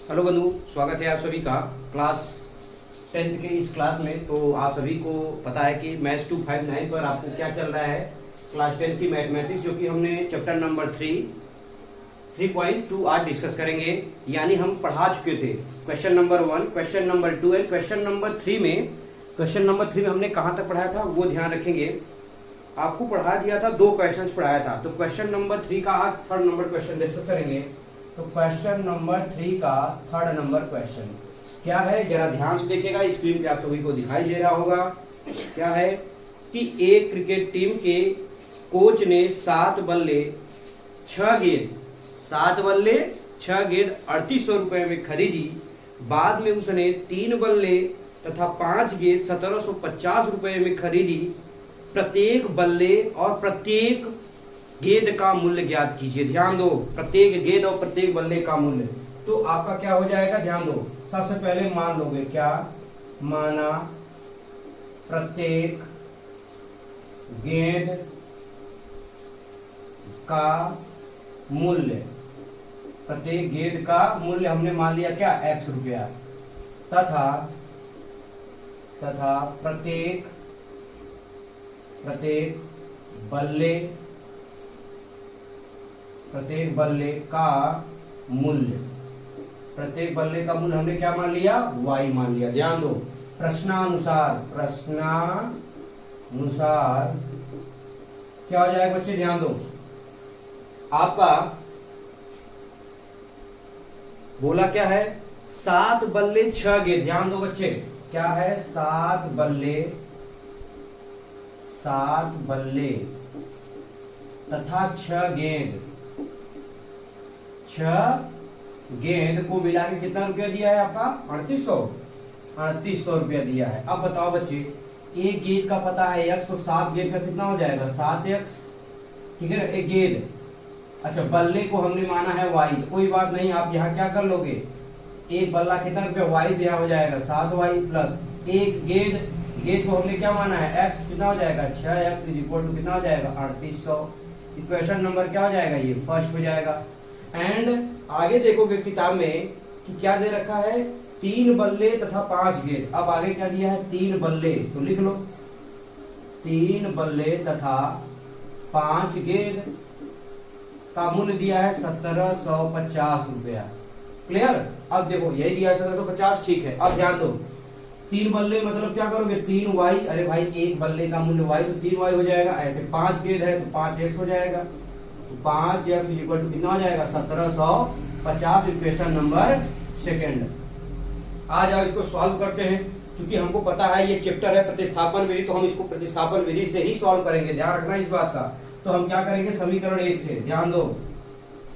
Hello बंधु, स्वागत है आप सभी का क्लास 10th के इस क्लास में। तो आप सभी को पता है कि मैथ्स 259 पर आपको क्या चल रहा है, क्लास 10 की मैथमेटिक्स, जो कि हमने चैप्टर नंबर 3.2 आज डिस्कस करेंगे। यानी हम पढ़ा चुके थे question number 1, question number 2 and question number 3 में। क्वेश्चन नंबर 3 में हमने कहाँ तक पढ़ाया था वो ध्यान रखेंगे। आपको पढ़ा दिया था, 2 क्वेश्चंस पढ़ाया था। तो क्वेश्चन नंबर 3 का आज थर्ड नंबर क्वेश्चन डिस्कस करेंगे। तो क्वेश्चन नंबर 3 का थर्ड नंबर क्वेश्चन क्या है, जरा ध्यान से देखिएगा। स्क्रीन पे आप सभी को दिखाई दे रहा होगा। क्या है कि एक क्रिकेट टीम के कोच ने 7 बल्ले 6 गेंद 3800 रुपए में खरीदी। बाद में उसने 3 बल्ले तथा 5 गेंद 1750 रुपए में खरीदी। प्रत्येक बल्ले और प्रत्येक गेंद का मूल्य ज्ञात कीजिए। ध्यान दो, प्रत्येक गेंद और प्रत्येक बल्ले का मूल्य। तो आपका क्या हो जाएगा, ध्यान दो। सबसे पहले मान लोगे, क्या माना, प्रत्येक गेंद का मूल्य, प्रत्येक गेंद का मूल्य हमने मान लिया क्या, x रुपया, तथा प्रत्येक बल्ले का मूल्य, प्रत्येक बल्ले का मूल्य हमने क्या मान लिया, y मान लिया। ध्यान दो, प्रश्नानुसार क्या हो जाएगा बच्चे, ध्यान दो। आपका बोला क्या है, 7 बल्ले 6 गेंद। ध्यान दो बच्चे, क्या है, 7 बल्ले तथा 6 गेंद को मिला के कितना रुपया दिया है आपका, 3800 रुपया दिया है। अब बताओ बच्चे, एक गेंद का पता है x, तो 7 गेंद का कितना हो जाएगा, 7x, ठीक है ना, एक गेंद। अच्छा, बल्ले को हमने माना है y, तो कोई बात नहीं, आप यहाँ क्या कर लोगे, एक बल्ला कितना रुपया, y, यहाँ हो जाएगा 7y प्लस एक गेंद को हमने क्या माना है, x, कितना हो जाएगा, 6x इक्वल टू कितना हो जाएगा, 3800। इक्वेशन नंबर क्या हो जाएगा, ये फर्स्ट हो जाएगा। एंड आगे देखोगे किताब में कि क्या दे रखा है, 3 बल्ले तथा 5 गेंद। अब आगे क्या दिया है, 3 बल्ले, तो लिख लो 3 बल्ले तथा 5 गेंद का मूल्य दिया है 1750 रुपया। क्लियर। अब देखो यही दिया है 1750, ठीक है। अब ध्यान दो, 3 बल्ले मतलब क्या करोगे, 3y, अरे भाई एक बल्ले का मूल्य y, तो 3y हो जाएगा। ऐसे 5 गेंद है तो 5x हो जाएगा, तो 5x इक्वल टू कितना हो जाएगा, 1750। Equation number second. आ जाओ इसको सॉल्व करते हैं। क्योंकि हमको पता है ये चैप्टर है प्रतिस्थापन विधि, तो हम इसको प्रतिस्थापन विधि से ही सॉल्व करेंगे, ध्यान रखना इस बात का। तो हम क्या करेंगे, समीकरण 1 से, ध्यान दो,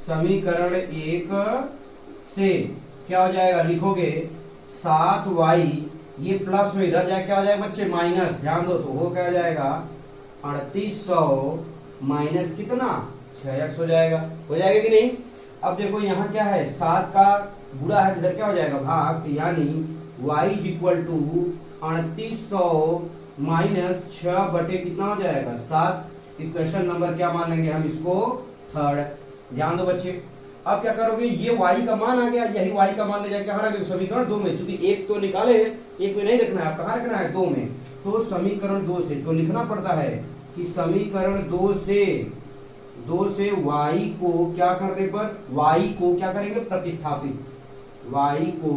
समीकरण 1 से क्या हो जाएगा, लिखोगे 7y, ये प्लस में इधर जाए क्या हो जाएगा बच्चे, माइनस। ध्यान दो, तो वो क्या हो जाएगा, 3800 माइनस कितना, 6x हो जाएगा कि नहीं। अब देखो यहाँ क्या है, 7 का गुणा है, इधर क्या हो जाएगा, भाग, तो यानी y इक्वल टू 3800 माइनस 6 बटे कितना हो जाएगा, 7। इक्वेशन नंबर क्या मान लेंगे हम इसको, थर्ड। ध्यान दो बच्चे, अब क्या करोगे, ये y का मान आ गया, यही y का मान ले जाए कहाँ रखोगे, समीकरण 2 में। चूंकि एक तो निकाले, एक में नहीं रखना है, कहाँ रखना है, 2 में। तो समीकरण 2 से तो लिखना पड़ता है कि समीकरण 2 से y को क्या करने पर, y को क्या करेंगे, प्रतिस्थापित, y को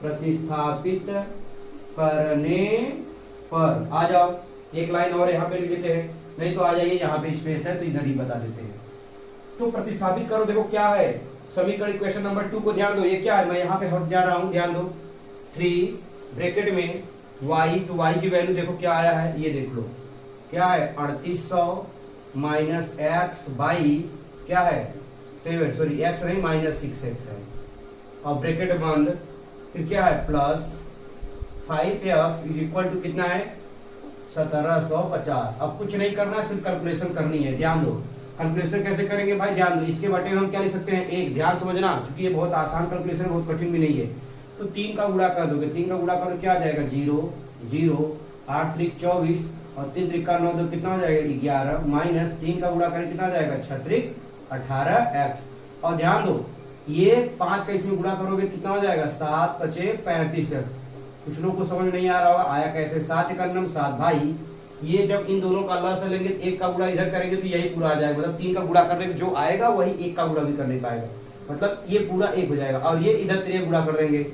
प्रतिस्थापित करने पर, आ जाओ एक लाइन और यहाँ पे लिख देते हैं, नहीं तो आ जाइए, यहाँ पे स्पेस है तो इधर ही बता देते हैं। तो प्रतिस्थापित करो, देखो क्या है समीकरण, इक्वेशन नंबर 2 को ध्यान दो, ये क्या है, मैं यहाँ पे हट जा रहा हूँ, ध्यान दो, 3 ब्रैकेट में y, तो y की वैल्यू देखो क्या आया है, ये देख लो क्या है, 3800 माइनस x बाई क्या है, 7, सॉरी x नहीं, माइनस 6x है, और ब्रैकेट बंद, फिर क्या है, plus 5x is equal to कितना है, 1750। अब कुछ नहीं करना, सिर्फ कैलकुलेशन करनी है। ध्यान दो, कैलकुलेशन कैसे करेंगे भाई, ध्यान दो, इसके बारे में हम क्या लिख सकते हैं, एक, ध्यान समझना, क्योंकि ये बहुत आसान कैलकुलेशन, बहुत कठिन भी नहीं है। तो 3 का गुणा कर दोगे, 3 का गुणा करो क्या आ जाएगा, 0 0, 8 3 24 और 3 3 का 9, तो कितना हो जाएगा 11, माइनस 3 का गुणा करें कितना आ जाएगा 6 3 18x। और ध्यान दो ये 5 का इसमें गुणा करोगे कितना हो जाएगा 7 पचे 35x। कुछ लोग को समझ नहीं आ रहा होगा आया कैसे, 7 एकम 7 भाई, ये जब इन दोनों का लस लेंगे एक का गुणा इधर करेंगे तो यही पूरा आ जाएगा, मतलब 3 का गुणा करने जो आएगा वही एक का गुणा भी कर नहीं पाएगा, मतलब ये पूरा एक हो जाएगा। और ये इधर 3 गुणा कर देंगे,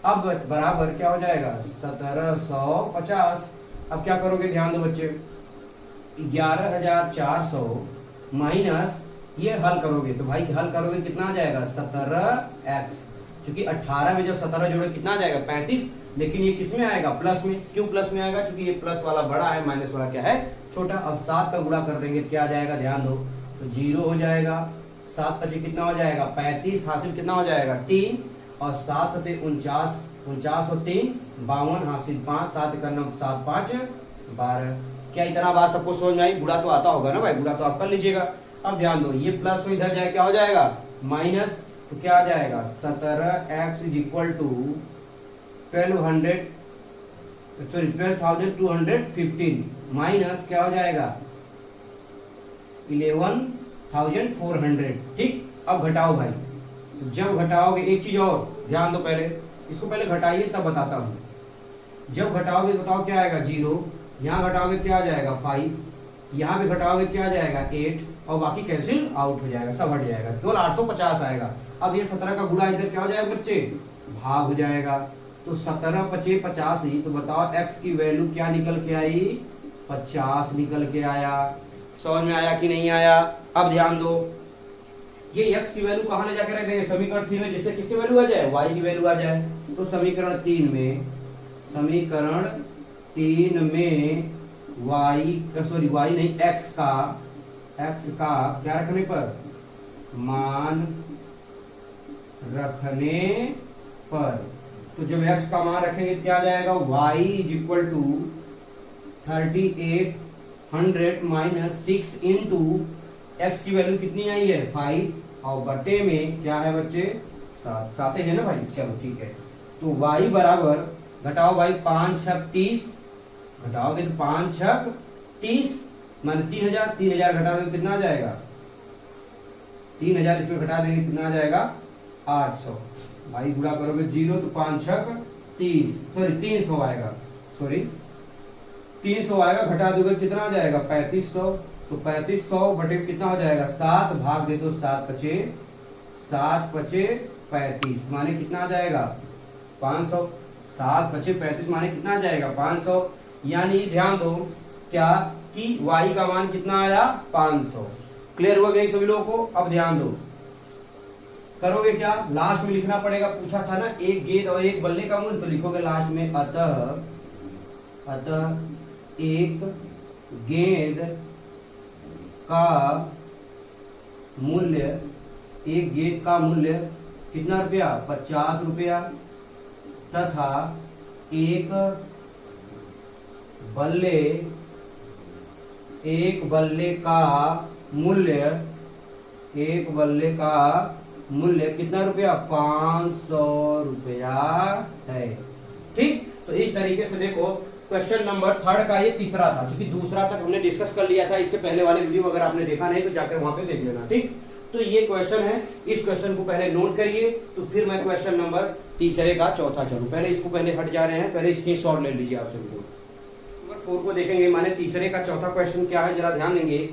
अब बराबर क्या हो जाएगा 1750। अब क्या करोगे ध्यान दो बच्चे, 11400 माइनस ये हल करोगे तो भाई हल करोगे कितना आ जाएगा 17x, क्योंकि 18 में जब 17 जोड़े कितना आ जाएगा 35, लेकिन ये किस में आएगा प्लस में। क्यों प्लस में आएगा, क्योंकि ये प्लस वाला बड़ा है, माइनस वाला क्या है छोटा। अब 7 का गुणा कर देंगे क्या आ जाएगा ध्यान दो, तो 0 हो जाएगा, 7 पचे कितना हो जाएगा 35, हासिल कितना हो जाएगा 3, और 7 सते 49, 49 और 3 52, हासिल 5, 7 एकम 7 5 12। क्या इतना बात सबको समझ में आई, गुणा तो आता होगा ना भाई, गुणा तो आप कर लीजिएगा। अब ध्यान दो ये प्लस में इधर जाए क्या हो जाएगा माइनस, तो क्या आ जाएगा 17x is equal to 12,215 minus क्या हो जाएगा 11,400। ठीक, अब घटाओ भाई, तो जब घटाओगे एक चीज और ध्यान दो, पहले इसको पहले घटाइए तब बताता हूं। जब घटाओगे बताओ क्या आएगा 0, यहाँ घटाओगे क्या आ जाएगा 5, यहाँ पे घटाओगे क्या आ जाएगा 8, और बाकी कैंसिल आउट हो जाएगा, सब हट जाएगा, केवल 850 आएगा। अब ये 17 का गुणा इधर क्या हो जाएगा बच्चे भाग हो जाएगा, तो 17 पचे 85, तो बताओ x की वैल्यू क्या निकल के आई 50 निकल के आया। समझ में आया कि नहीं आया। अब ध्यान दो ये x की वैल्यू कहां ले जाकर रख देंगे समीकरण 3 में, जिससे किसकी वैल्यू आ जाए y की वैल्यू आ जाए। तो समीकरण 3 में y नहीं x का क्या रखने पर मान रखने पर, तो जब x का मान रखेंगे क्या आ जाएगा y is equal to 3800 minus 6 into x की वैल्यू कितनी आई है 5, और बटे में क्या है बच्चे 7, 7 है ना भाई, चलो ठीक है। तो y बराबर घटाओ भाई 5 छक 30, घटाओगे तो 5 छक 30 मान 3000, 3000 घटा देंगे कितना आ जाएगा 3000, इसमें घटा देंगे कितना आ जाएगा 800। भाई गुणा करोगे 0 तो 5 छक 30, सॉरी 300 आएगा, सॉरी 300 आएगा, घटा दोगे कितना आ जाएगा 3500, तो 3500 बटे कितना हो जाएगा 7, भाग दे दो 7 पचे 35 माने कितना आ जाएगा 500, 7 पचे 35 माने कितना आ जाएगा 500। यानी ध्यान दो क्या कि y का मान कितना आया 500। क्लियर हुआ नहीं सभी लोगों को। अब ध्यान दो करोगे क्या, लास्ट में लिखना पड़ेगा, पूछा था ना एक गेंद और एक बल्ले का मूल्य, तो लिखोगे लास्ट में अतः एक गेंद का मूल्य, एक गेंद का मूल्य कितना रुपया 50 रुपया, तथा एक बल्ले का मूल्य कितना रुपया 500 रुपया है। ठीक, तो इस तरीके से देखो क्वेश्चन नंबर 3 का ये तीसरा था, क्योंकि दूसरा तक हमने डिस्कस कर लिया था, इसके पहले वाले वीडियो अगर आपने देखा नहीं तो जाकर वहां पे देख लेना। ठीक, तो ये क्वेश्चन है, इस क्वेश्चन को पहले नोट करिए, तो फिर मैं क्वेश्चन नंबर तीसरे का चौथा चलूं। पहले इसको पहले हट जा रहे हैं, पहले इसकी शॉर्ट ले लीजिए आप सभी को। नंबर 4 को देखेंगे, माने तीसरे का चौथा क्वेश्चन क्या है जरा ध्यान देंगे।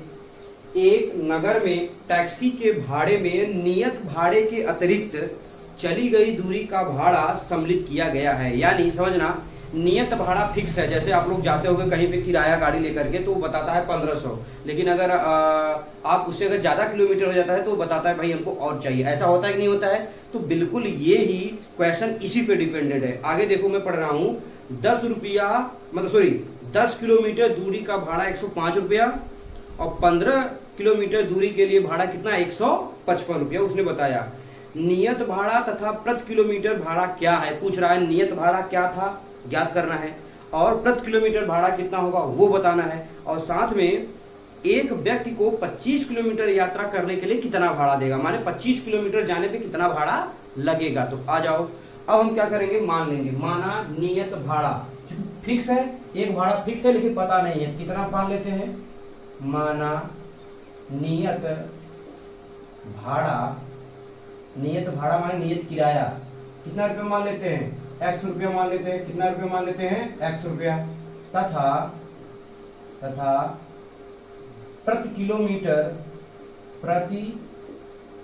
एक नगर में टैक्सी के भाड़े में नियत भाड़े के अतिरिक्त चली गई दूरी का भाड़ा सम्मिलित किया गया है। यानी समझना नियत भाड़ा फिक्स है, जैसे आप लोग जाते होंगे कहीं पे किराया गाड़ी लेकर के तो बताता है 1500, लेकिन अगर आप उससे अगर ज्यादा किलोमीटर हो जाता है तो बताता है भाई हमको और चाहिए। ऐसा होता है कि नहीं होता है? तो बिल्कुल ये ही क्वेश्चन इसी पे डिपेंडेंट है। आगे देखो मैं पढ़ रहा हूँ 10 किलोमीटर दूरी का भाड़ा 105 रुपया और 15 किलोमीटर दूरी के लिए भाड़ा कितना 155 रुपया उसने बताया। नियत भाड़ा तथा प्रति किलोमीटर भाड़ा क्या है पूछ रहा है। नियत भाड़ा क्या था ज्ञात करना है और प्रति किलोमीटर भाड़ा कितना होगा वो बताना है, और साथ में एक व्यक्ति को 25 किलोमीटर यात्रा करने के लिए कितना भाड़ा देगा, माने 25 किलोमीटर जाने पे कितना भाड़ा लगेगा। तो आ जाओ अब हम क्या करेंगे, मान लेंगे। माना नियत भाड़ा फिक्स है, एक भाड़ा फिक्स है लेकिन पता नहीं है कितना मान लेते हैं। माना नियत भाड़ा, नियत भाड़ा माने नियत किराया, कितना रुपया मान लेते हैं, x रुपया मान लेते हैं, कितना रुपया मान लेते हैं, x रुपया, तथा प्रति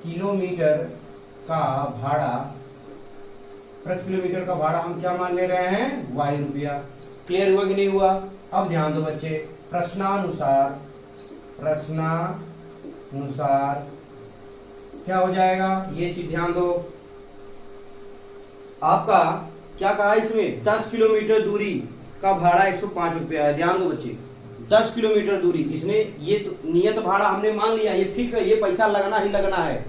किलोमीटर का भाड़ा, प्रति किलोमीटर का भाड़ा हम क्या मान ले रहे हैं, y रुपया। क्लियर हुआ कि नहीं हुआ? अब ध्यान दो बच्चे, प्रश्नानुसार क्या हो जाएगा, ये चीज ध्यान दो। आपका क्या कहा इसमें, 10 किलोमीटर दूरी का भाड़ा 105 रुपया है। ध्यान दो बच्चे, 10 किलोमीटर दूरी, इसने ये तो नियत भाड़ा हमने मान लिया, ये फिक्स है, ये पैसा लगना ही लगना है।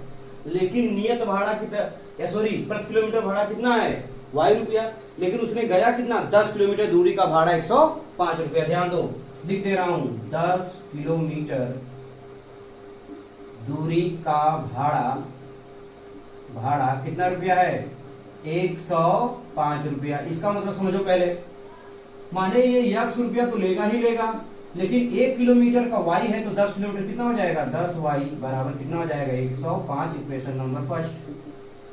लेकिन नियत भाड़ा कितना, सॉरी प्रति किलोमीटर भाड़ा कितना है, y रुपया, लेकिन उसने गया कितना, 10 किलोमीटर दूरी का भाड़ा 105 रुपया। ध्यान दो, लिख दे रहा हूं, 10 किलोमीटर दूरी का भाड़ा कितना रुपया है, 105 रुपया। इसका मतलब समझो पहले, माने ये x रुपया तो लेगा ही लेगा, लेकिन 1 किलोमीटर का y है तो 10 किलोमीटर कितना हो जाएगा, 10y बराबर कितना हो जाएगा, 105। Equation number first.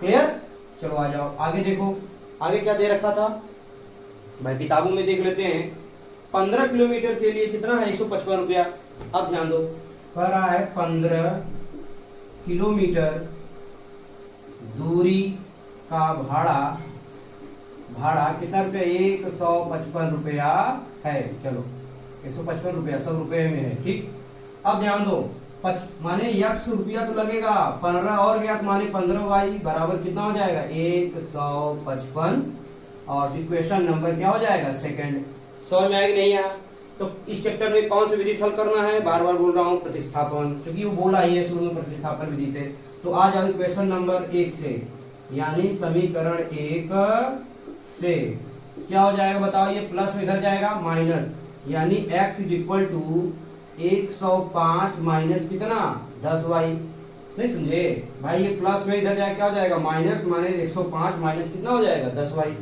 क्लियर? चलो आ जाओ आगे, देखो आगे क्या दे रखा था भाई, किताबों में देख लेते हैं। 15 किलोमीटर के लिए कितना है, 155 रुपया। अब ध्यान दो, कह रहा है 15 किलोमीटर दूरी का भाड़ा कितना रुपया, 155 रुपया है। चलो 155 रुपया 100 रुपये में है, ठीक। अब ध्यान दो, माने x रुपया तो लगेगा, 15 और गया तो माने 15y बराबर कितना हो जाएगा, 155। और इक्वेशन नंबर क्या हो जाएगा, सेकंड। समझ में आएगी नहीं आया? तो इस चैप्टर में कौन सी विधि से हल करना है, बार बार बोल रहा हूँ, प्रतिस्थापन, क्योंकि वो बोला ही है शुरू में प्रतिस्थापन विधि से। तो आ जाओ इक्वेशन नंबर 1 से, यानी समीकरण 1 से क्या हो जाएगा बताओ, ये प्लस में इधर जाएगा माइनस, यानी x is equal to 105 minus कितना, 10y। नहीं समझे भाई, ये प्लस में इधर जाएगा क्या हो जाएगा, माइनस, माने 105 माइनस कितना हो जाएगा, 10y।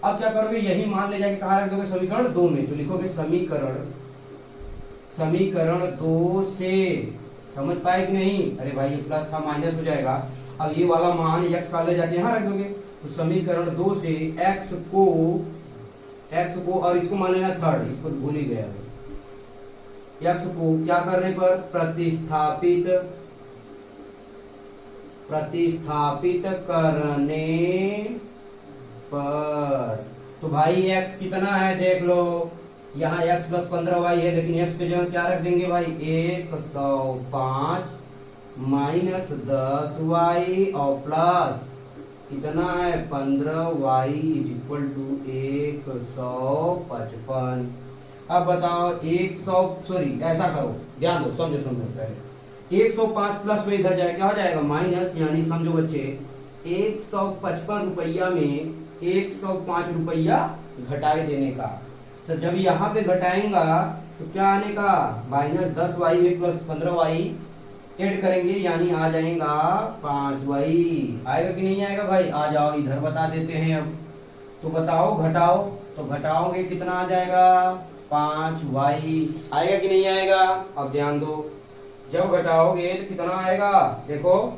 अब क्या करोगे, यही मान ले जाके कहाँ रख दोगे, समीकरण 2 में। तो लिखोगे समीकरण 2 से, समझ पाए कि नहीं? अरे भाई ये प्लस था माइनस हो जाएगा। अब ये वाला मान x का ले जाके यहाँ रख दोगे। तो समीकरण 2 से x को और इसको मान लेना थर्ड, इसको भूल ही गया। x को क्या करने पर, प्रतिस्थापित करने पर। तो भाई x कितना है देख लो, यहाँ x प्लस 15y है, लेकिन x के जगह क्या रख देंगे भाई, 105 माइनस 10y और प्लस कितना है, 15y इज इक्वल टू 155। अब बताओ 100, सॉरी ऐसा करो, ध्यान दो, समझो पहले, 105 प्लस में इधर जाए क्या हो जाएगा, माइनस, यानी समझो बच्चे 155 रुपया में 105 रुपया घटाई देने का। तो जब यहाँ पे घटाएंगा तो क्या आने का, माइनस 10y में प्लस 15y ऐड करेंगे, यानी आ जाएगा 5y। आएगा कि नहीं आएगा भाई? आ जाओ इधर बता देते हैं अब। तो बताओ, घटाओ, तो घटाओगे कितना आ जाएगा, 5y। आएगा कि नहीं आएगा? अब ध्यान दो, जब घटाओगे तो कितना आएगा, देखो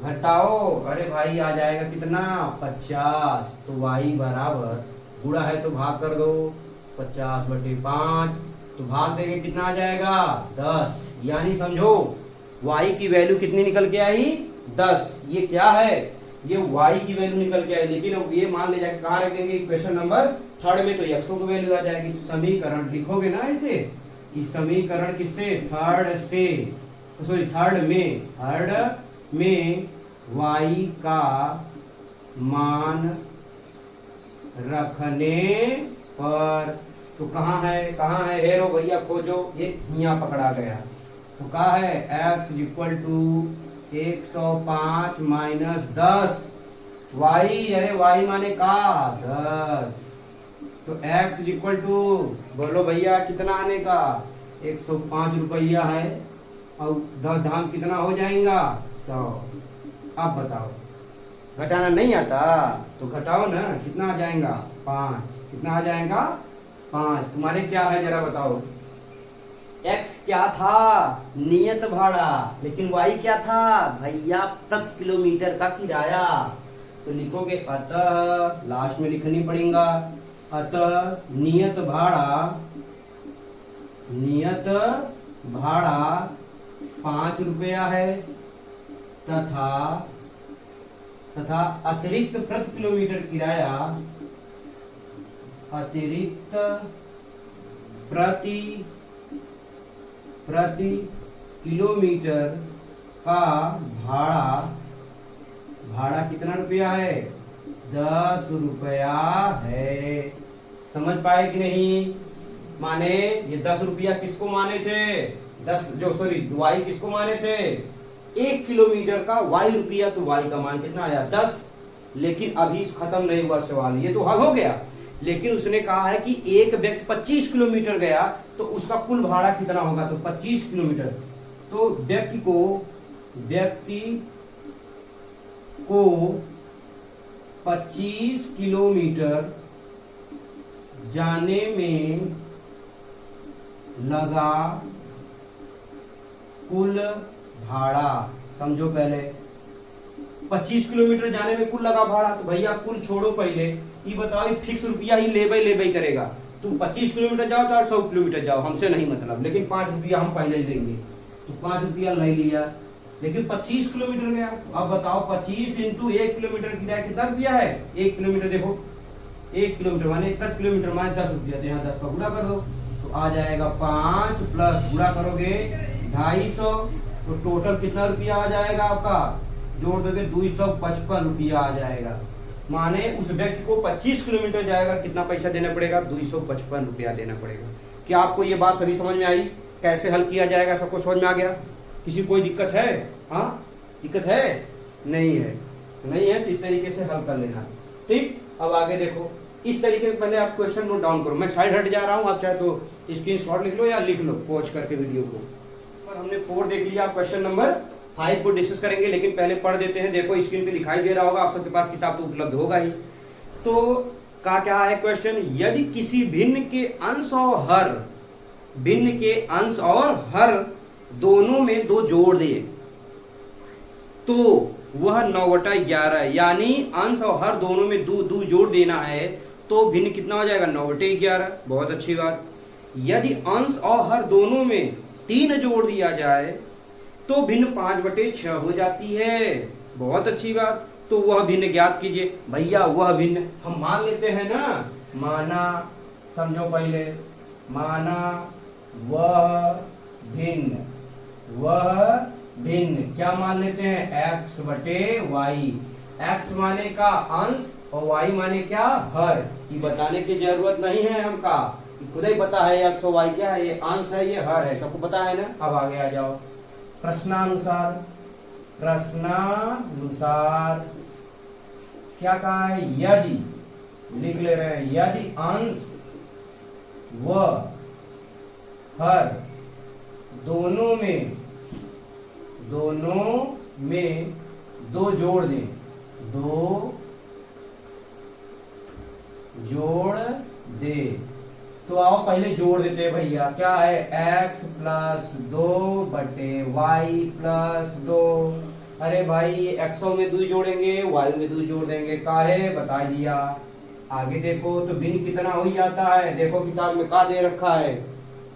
घटाओ, अरे भाई आ जाएगा कितना, 50। तो y बराबर, गुणा है तो भाग कर दो, 50/5। तो भाग देंगे कितना आ जाएगा, 10। यानी समझो y की वैल्यू कितनी निकल के आई, 10। ये क्या है, ये y की वैल्यू निकल के आई। लेकिन अब ये मान ले जाके कहाँ रख देंगे, इक्वेशन नंबर 3 में, तो x की वैल्यू आ जाएगी। समीकरण लिखोगे ना ऐसे कि समीकरण किससे, थर्ड में y का मान रखने पर। तो कहाँ है हेरो भैया, खोजो, ये यहाँ पकड़ा गया। तो कहा है x equal to 105 minus 10 y, अरे y माने का 10। तो x इक्वल टू, बोलो भैया कितना आने का, 105 रुपया है, और 10 धाम कितना हो जाएगा, 100। अब बताओ, घटाना नहीं आता तो घटाओ ना, कितना आ जाएगा, 5। कितना आ जाएगा, 5। तुम्हारे क्या है जरा बताओ, एक्स क्या था, नियत भाड़ा, लेकिन वाई क्या था भैया, प्रति किलोमीटर का किराया। तो लिखोगे अतः, लास्ट में लिखनी पड़ेगा, अतः नियत भाड़ा 5 रुपया है, तथा अतिरिक्त प्रति किलोमीटर किराया, अतिरिक्त प्रति किलोमीटर का भाड़ा कितना रुपया है, 10 रुपया है। समझ पाए कि नहीं? माने ये 10 रुपया किसको माने थे, 10 जो सॉरी वाई किसको माने थे, 1 किलोमीटर का वाई रुपया, तो वाई का मान कितना आया 10। लेकिन अभी खत्म नहीं हुआ सवाल, ये तो हल हो गया, लेकिन उसने कहा है कि एक व्यक्ति 25 किलोमीटर गया तो उसका कुल भाड़ा कितना होगा, तो 25 किलोमीटर। तो व्यक्ति को 25 किलोमीटर जाने में लगा कुल भाड़ा, समझो पहले 25 किलोमीटर जाने में कुल लगा भाड़ा, तो भैया कुल छोड़ो, पहले ये बताओ, ये फिक्स रुपया ही ले करेगा। तुम 25 किलोमीटर जाओ चाहे 100 किलोमीटर जाओ, हमसे नहीं मतलब, लेकिन 5 रुपया हम पहले ही देंगे, तो 5 रुपया ले लिया। लेकिन 25 किलोमीटर गया, अब बताओ 25 इंटू 1 किलोमीटर किराया कितना रुपया है, 1 किलोमीटर देखो, 1 किलोमीटर माने प्रति किलोमीटर माने 10 रुपया, तो यहाँ 10 का गुणा कर दो, तो आ जाएगा 5 प्लस गुणा करोगे 250, तो टोटल कितना रुपया आ जाएगा आपका, जोड़ दोगे 255 रुपया आ जाएगा। माने उस व्यक्ति को 25 किलोमीटर जाएगा, कितना पैसा देना पड़ेगा, 255 रुपया देना पड़ेगा। क्या आपको ये बात सभी समझ में आई, कैसे हल किया जाएगा, सबको समझ में आ गया? किसी कोई दिक्कत है? हाँ दिक्कत है? नहीं है, नहीं है तो इस तरीके से हल कर लेना। ठीक, अब आगे देखो, इस तरीके से पहले आप क्वेश्चन नोट डाउन करो, मैं साइड हट जा रहा हूँ, आप चाहे तो स्क्रीनशॉट लिख लो या लिख लो पॉज करके वीडियो को। पर हमने 4 देख लिया, क्वेश्चन नंबर 5 को डिस्कस करेंगे, लेकिन पहले पढ़ देते हैं। देखो स्क्रीन पे दिखाई दे रहा होगा, आप सबके पास किताब तो उपलब्ध होगा ही। तो क्या है क्वेश्चन, यदि किसी भिन्न के अंश और हर दोनों में 2 जोड़ दे तो वह 9/11, यानी अंश और हर दोनों में 2 जोड़ देना है तो भिन्न कितना हो जाएगा, 9/11। बहुत अच्छी बात। यदि अंश और हर दोनों में 3 जोड़ दिया जाए तो भिन्न 5/6 हो जाती है। बहुत अच्छी बात। तो वह भिन्न ज्ञात कीजिए। भैया वह भिन्न हम मान लेते हैं ना, माना, समझो पहले, माना वह भिन्न क्या मान लेते हैं, x/y। x माने का अंश और y माने क्या, हर। ये बताने की जरूरत नहीं है हमका, खुद ही पता है x और y क्या है, ये अंश है, ये हर है, सबको पता है ना। अब आगे आ जाओ, प्रश्नानुसार क्या कहा है, यदि, लिख ले रहे हैं, यदि अंश व हर दोनों में 2 जोड़ दें, 2 जोड़ दे, तो आओ पहले जोड़ देते हैं भैया। क्या है, x + 2/y + 2। अरे भाई x में 2 जोड़ेंगे, y में 2 जोड़ देंगे, काहे बता दिया। आगे देखो तो भिन्न कितना हो जाता है, देखो किताब में क्या दे रखा है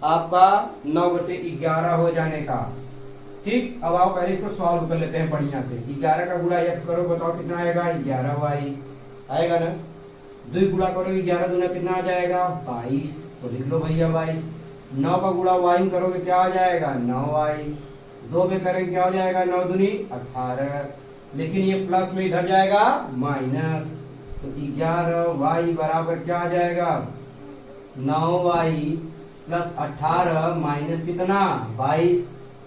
आपका, 9/11 हो जाने का। ठीक, अब आओ पहले इसको सॉल्व कर लेते हैं बढ़िया से। 11 का गुणा x करो, बताओ कितना आएगा, 11y आएगा ना। 2 गुणा करो, 11 दूना कितना आ जाएगा, 22। तो लिख लो भैया 22। 9 का गुणा y में करोगे क्या आ जाएगा, 9y। 2 में करेंगे क्या हो जाएगा, 9 दूनी 18। लेकिन ये प्लस में इधर जाएगा माइनस, तो 11y बराबर क्या आ जाएगा, 9y + 18 माइनस कितना, 22।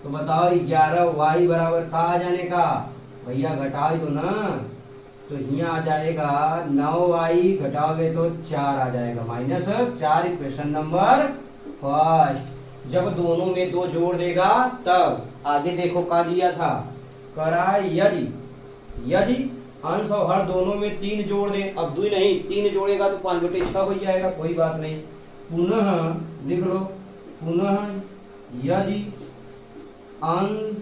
तो बताओ 11y बराबर का आ जाने का, भैया घटा दो ना, तो यहाँ आ जाएगा 9y घटाओगे तो 4 आ जाएगा, -4। Equation number 1। जब दोनों में 2 जोड़ देगा तब। आगे देखो क्या दिया था, करा यदि अंश और हर दोनों में 3 जोड़ दे। अब 2 नहीं 3 जोड़ेगा तो 5/6 हो जाएगा, कोई बात नहीं। पुनः लिख लो, पुनः यदि अंश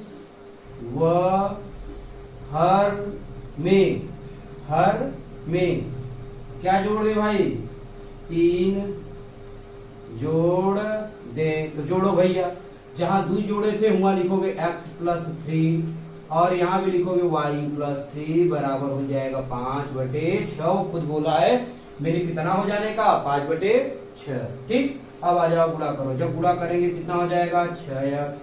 व हर में क्या जोड़ दे भाई, 3 जोड़ दे। तो जोड़ो भैया, जहां 2 जोड़े थे वहां लिखोगे x प्लस 3 और यहाँ भी लिखोगे y प्लस 3 बराबर हो जाएगा 5/6। खुद बोला है मेरे कितना हो जाने का, 5/6। ठीक, अब आ जाओ गुणा करो। जब गुणा करेंगे कितना हो जाएगा, 6x,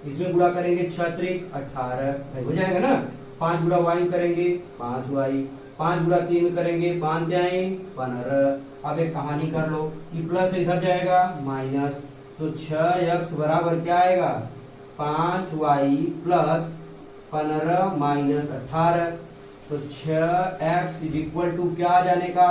इसमें गुणा करेंगे 6 त्रिक 18 हो जाएगा ना। 5 गुणा y करेंगे 5y, 5 गुणा 3 करेंगे 5 जाए 15। अब एक कहानी कर लो, ये प्लस इधर जाएगा माइनस, तो 6x बराबर क्या आएगा, 5y प्लस 15 माइनस 18। तो 6x इज इक्वल टू क्या आ जाने का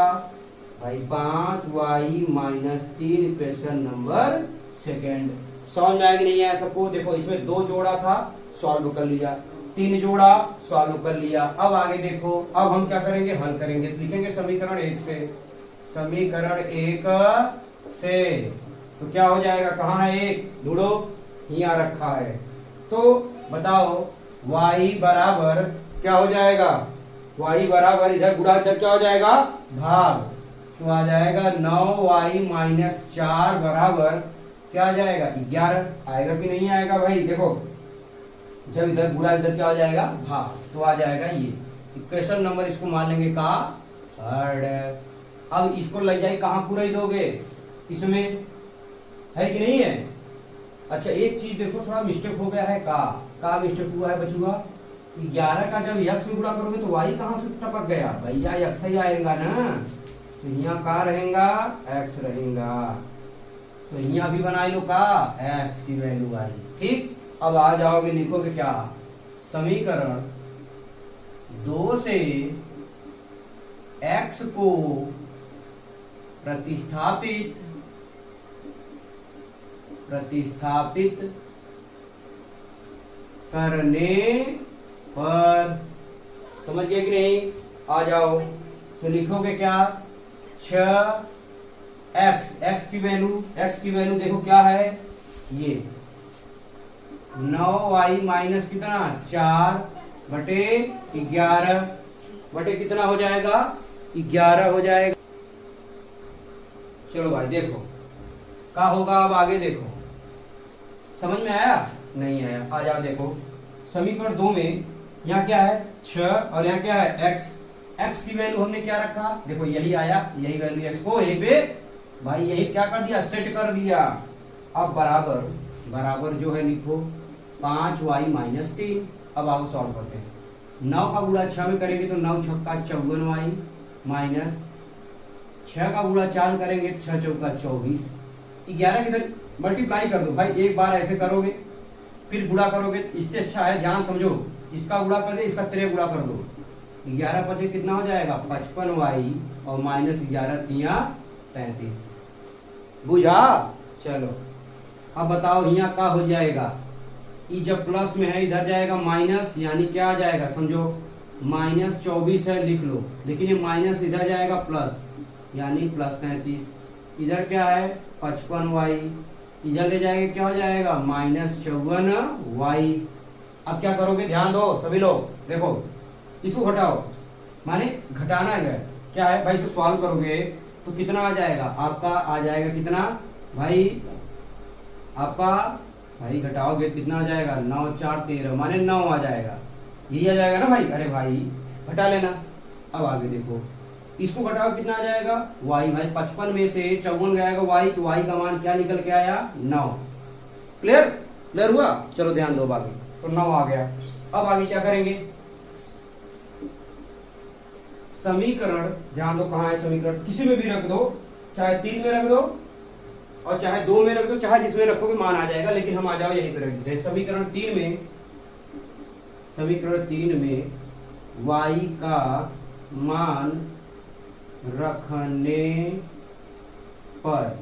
भाई, 5y minus 3, question number 2। Solve में आएगा नहीं है सबको। देखो इसमें 2 जोड़ा था, सॉल्व कर लिया, 3 जोड़ा सॉल्व कर लिया। अब आगे देखो, अब हम क्या करेंगे, हल करेंगे। तो लिखेंगे समीकरण 1 से, समीकरण 1 से तो क्या हो जाएगा, कहाँ है 1, ढूंढो, यहाँ रखा है। तो बताओ y बराबर क्या हो जाएगा, y बराबर इधर गुणा इधर क्या हो जाएगा, भाग। तो आ जाएगा 9y माइनस 4 बराबर क्या आ जाएगा, 11। आएगा कि नहीं आएगा भाई, देखो जब इधर गुणा इधर क्या हो जाएगा, भाग, तो आ जाएगा ये। क्वेश्चन नंबर इसको मान लेंगे का 3। अब इसको ले जाए कहाँ पूरा ही दोगे, इसमें है कि नहीं है। अच्छा एक चीज देखो, थोड़ा मिस्टेक हो गया है, का मिस्टेक हुआ है बचूगा। 11 का जब x में गुणा करोगे तो y कहाँ से टपक गया भैया, x ही आएगा ना। तो यहाँ का रहेगा, x रहेगा। तो यहाँ भी बना लो का, x की वैल्यू आई। ठीक, अब आ जाओगे, लिखोगे क्या, समीकरण 2 से x को प्रतिस्थापित करने पर, समझ गए कि नहीं। आ जाओ, तो लिखोगे क्या, 6x, x की वैल्यू देखो क्या है, ये 9y माइनस कितना 4/11 बटे कितना हो जाएगा, 11 हो जाएगा। चलो भाई देखो क्या होगा, अब आगे देखो, समझ में आया नहीं आया। आ जाओ देखो, समीकरण 2 में यहाँ क्या है 6 और यहाँ क्या है x की वैल्यू हमने क्या रखा, देखो यही आया, यही वैल्यू x को यही पे भाई यही क्या कर दिया, सेट कर दिया। अब बराबर जो है लिखो 5y माइनस 3। अब आओ सॉल्व करते हैं। 9 का गुणा 6 में करेंगे तो 9 छक्का 54y माइनस 6 का गुणा 4 करेंगे 6 चौका 24। 11 किधर मल्टीप्लाई कर दो भाई, एक बार ऐसे करोगे फिर गुणा करोगे, इससे अच्छा है ध्यान समझो, इसका गुणा कर दे, इसका 3 गुणा कर दो। 11 पचे कितना हो जाएगा 55y और माइनस 11 3 33। बुझा। चलो अब बताओ यहाँ का हो जाएगा, ये जब प्लस में है इधर जाएगा माइनस, यानी क्या आ जाएगा समझो, माइनस 24 है लिख लो, लेकिन ये माइनस इधर जाएगा प्लस, यानी प्लस 33। इधर क्या है 55y, इधर ले जाएंगे क्या हो जाएगा माइनस 54y। अब क्या करोगे, ध्यान दो सभी लोग, देखो इसको घटाओ, माने घटाना है, क्या है भाई, इसको सॉल्व करोगे तो कितना आ जाएगा आपका, आ जाएगा कितना भाई आपका, भाई घटाओगे कितना आ जाएगा 9 4 13 माने 9 आ जाएगा, यही आ जाएगा ना भाई। अरे भाई घटा लेना। अब आगे देखो, इसको घटाओ कितना आ जाएगा y, भाई 55 में से 54 गएगा y, तो y का मान क्या निकल के आया 9। क्लियर हुआ। चलो ध्यान दो बाकी, तो 9 आ गया। अब आगे क्या करेंगे, समीकरण ध्यान दो, कहाँ है समीकरण, किसी में भी रख दो, चाहे 3 में रख दो और चाहे 2 में रख दो, चाहे जिसमें रखोगे मान आ जाएगा, लेकिन हम आ जाओ यहीं पे रख देते हैं। समीकरण 3 में y का मान रखने पर,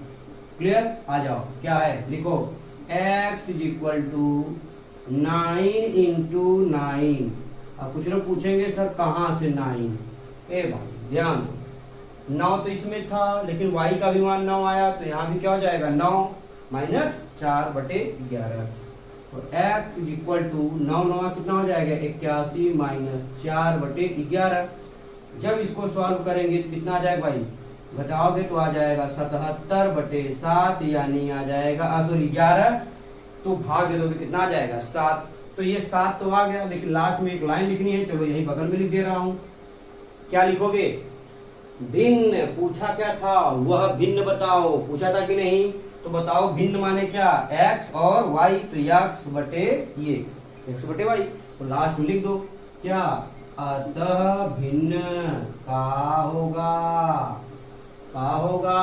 क्लियर। आ जाओ क्या है लिखो, x is equal to 9 into 9। अब कुछ लोग पूछेंगे सर कहाँ से 9, ए भाई ध्यान दो, 9 तो इसमें था लेकिन y का भी मान 9 आया, तो यहाँ भी क्या हो जाएगा 9, माइनस 4/11। तो x इज इक्वल टू 9 9 कितना हो जाएगा 81 माइनस 4/11। जब इसको सॉल्व करेंगे तो कितना आ जाएगा भाई, घटाओगे तो आ जाएगा 77/7, यानी आ जाएगा सॉरी 11, तो भाग दे दोगे कितना आ जाएगा 7। तो ये 7 तो आ गया, लेकिन लास्ट में एक लाइन लिखनी है, चलो यही बगल में लिख दे रहा हूँ। क्या लिखोगे, भिन्न। पूछा क्या था, वह भिन्न बताओ, पूछा था कि नहीं, तो बताओ भिन्न माने क्या, x और y, तो x बटे ये x बटे y, तो लास्ट में लिख दो क्या, अतः भिन्न का होगा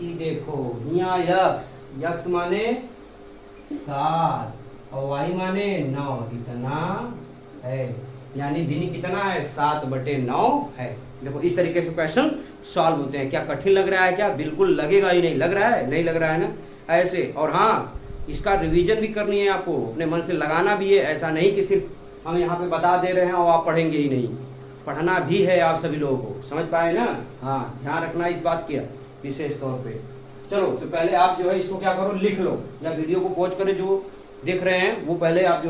ये देखो यहाँ x माने 7 और y माने 9, इतना है, यानी भिन्न कितना है 7/9 है। देखो इस तरीके से क्वेश्चन सॉल्व होते हैं। क्या कठिन लग रहा है क्या, बिल्कुल लगेगा ही नहीं, लग रहा है नहीं लग रहा है ना, ऐसे। और हाँ, इसका रिवीजन भी करनी है आपको, अपने मन से लगाना भी है, ऐसा नहीं कि सिर्फ हम यहाँ पे बता दे रहे हैं और आप पढ़ेंगे ही नहीं, पढ़ना भी है आप सभी लोगों को, समझ पाए ना। हाँ, ध्यान रखना इस बात का विशेष तौर पे। चलो तो पहले आप जो है इसको क्या करो, लिख लो, या वीडियो को पॉज करें, जो देख रहे हैं वो पहले आप